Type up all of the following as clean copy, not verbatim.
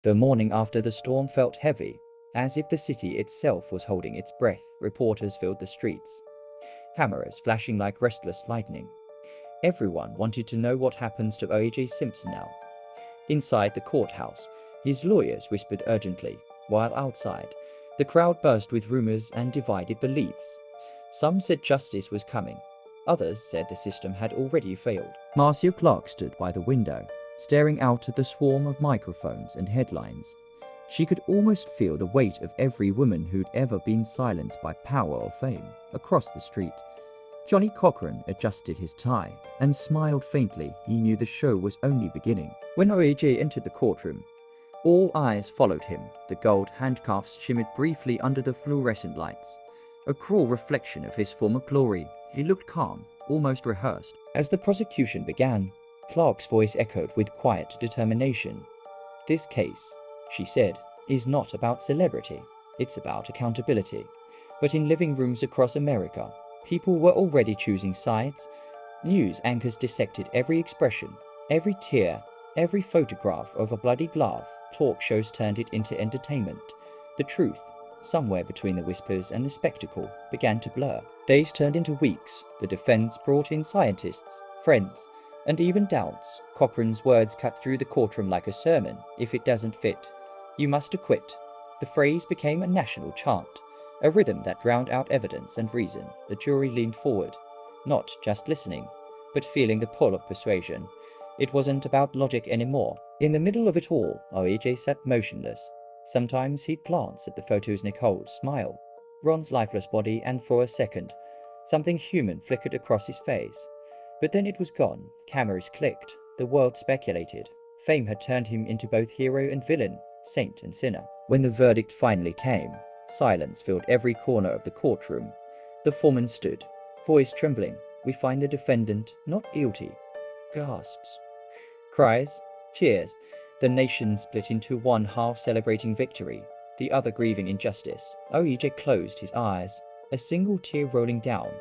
The morning after the storm felt heavy, as if the city itself was holding its breath. Reporters filled the streets, cameras flashing like restless lightning. Everyone wanted to know what happens to O.J. Simpson now. Inside the courthouse, his lawyers whispered urgently, while outside, the crowd buzzed with rumors and divided beliefs. Some said justice was coming. Others said the system had already failed. Marcia Clark stood by the window, staring out at the swarm of microphones and headlines. She could almost feel the weight of every woman who'd ever been silenced by power or fame across the street. Johnny Cochran adjusted his tie and smiled faintly. He knew the show was only beginning. When O.J. entered the courtroom, all eyes followed him. The gold handcuffs shimmered briefly under the fluorescent lights, a cruel reflection of his former glory. He looked calm, almost rehearsed. As the prosecution began, Clark's voice echoed with quiet determination. "This case," she said, "is not about celebrity. It's about accountability." But in living rooms across America, people were already choosing sides. News anchors dissected every expression, every tear, every photograph of a bloody glove. Talk shows turned it into entertainment. The truth, somewhere between the whispers and the spectacle, began to blur. Days turned into weeks. The defense brought in scientists, friends, and even doubts. Cochran's words cut through the courtroom like a sermon. "If it doesn't fit, you must acquit." The phrase became a national chant, a rhythm that drowned out evidence and reason. The jury leaned forward, not just listening, but feeling the pull of persuasion. It wasn't about logic anymore. In the middle of it all, O.J. sat motionless. Sometimes he'd glance at the photos Nicole, smile, Ron's lifeless body, and for a second, something human flickered across his face. But then it was gone. Cameras clicked. The world speculated. Fame had turned him into both hero and villain, saint and sinner. When the verdict finally came, silence filled every corner of the courtroom. The foreman stood, voice trembling. "We find the defendant not guilty." Gasps. Cries. Cheers. The nation split into one half celebrating victory, the other grieving injustice. O.J. closed his eyes, a single tear rolling down,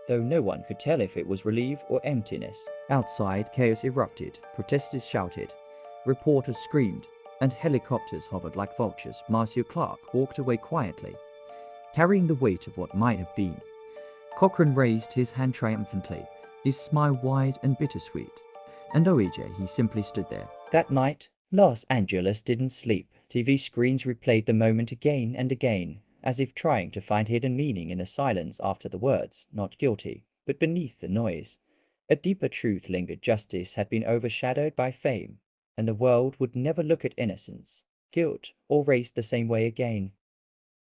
though no one could tell if it was relief or emptiness. Outside, chaos erupted. Protesters shouted, reporters screamed, and helicopters hovered like vultures. Marcia Clark walked away quietly, carrying the weight of what might have been. Cochran raised his hand triumphantly, his smile wide and bittersweet. And O.J., he simply stood there. That night, Los Angeles didn't sleep. TV screens replayed the moment again and again, as if trying to find hidden meaning in the silence after the words, "not guilty." But beneath the noise, a deeper truth lingered. Justice had been overshadowed by fame, and the world would never look at innocence, guilt, or race the same way again.